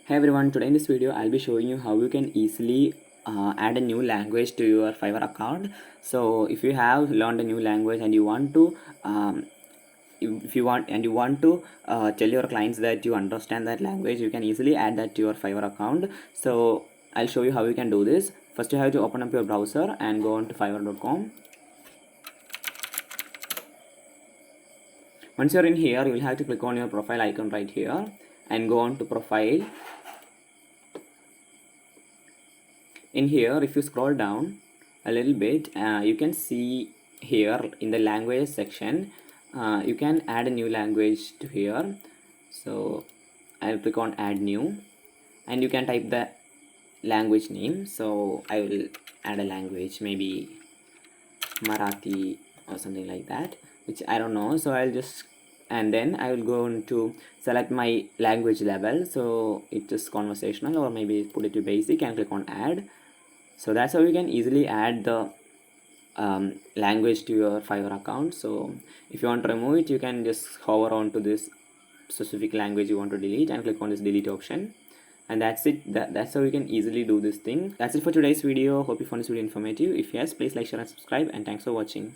Hey everyone, today in this video I'll be showing you how you can easily add a new language to your Fiverr account. So if you have learned a new language and you want to if you want to tell your clients that you understand that language, you can easily add that to your Fiverr account. So I'll show you how you can do this. First you have to open up your browser and go on to fiverr.com. Once you're in here, you will have to click on your profile icon right here and go on to profile. In here, if you scroll down a little bit, you can see here in the language section, you can add a new language to here. So I'll click on add new and you can type the language name. So I will add a language, maybe Marathi or something like that, which I don't know. So I'll just, and then I will go into select my language level. So it's just conversational, or maybe put it to basic and click on add. So that's how you can easily add the language to your Fiverr account. So if you want to remove it, you can just hover on to this specific language you want to delete and click on this delete option, and that's it. That's how you can easily do this thing. That's it for today's video. Hope you found this video informative. If yes, please like, share and subscribe, and thanks for watching.